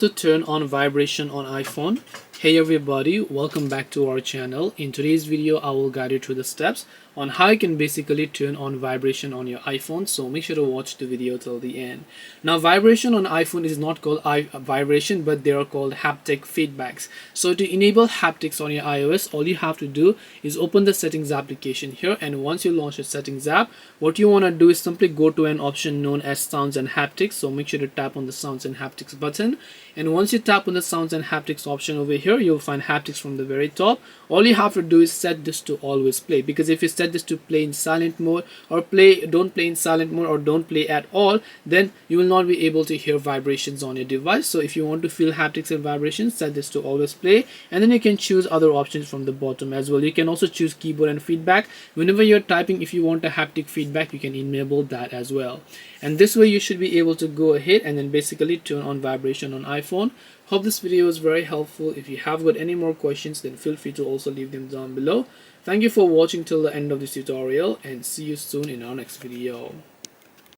To turn on vibration on iPhone. Hey everybody, welcome back to our channel. In today's video I will guide you through the steps on how you can basically turn on vibration on your iPhone, so make sure to watch the video till the end. Now vibration on iPhone is not called vibration, but they are called haptic feedbacks. So to enable haptics on your iOS, all you have to do is open the settings application here, and once you launch the settings app, what you want to do is simply go to an option known as sounds and haptics. So make sure to tap on the sounds and haptics button, and once you tap on the sounds and haptics option over here, you'll find haptics from the very top. All you have to do is set this to always play, because if you set this to play in silent mode, or don't play in silent mode, or don't play at all, then you will not be able to hear vibrations on your device. So if you want to feel haptics and vibrations, set this to always play, and then you can choose other options from the bottom as well. You can also choose keyboard and feedback. Whenever you're typing, if you want a haptic feedback, you can enable that as well. And this way you should be able to go ahead and then basically turn on vibration on iPhone. Hope this video was very helpful. If you have got any more questions, then feel free to also leave them down below. Thank you for watching till the end of this tutorial, and see you soon in our next video.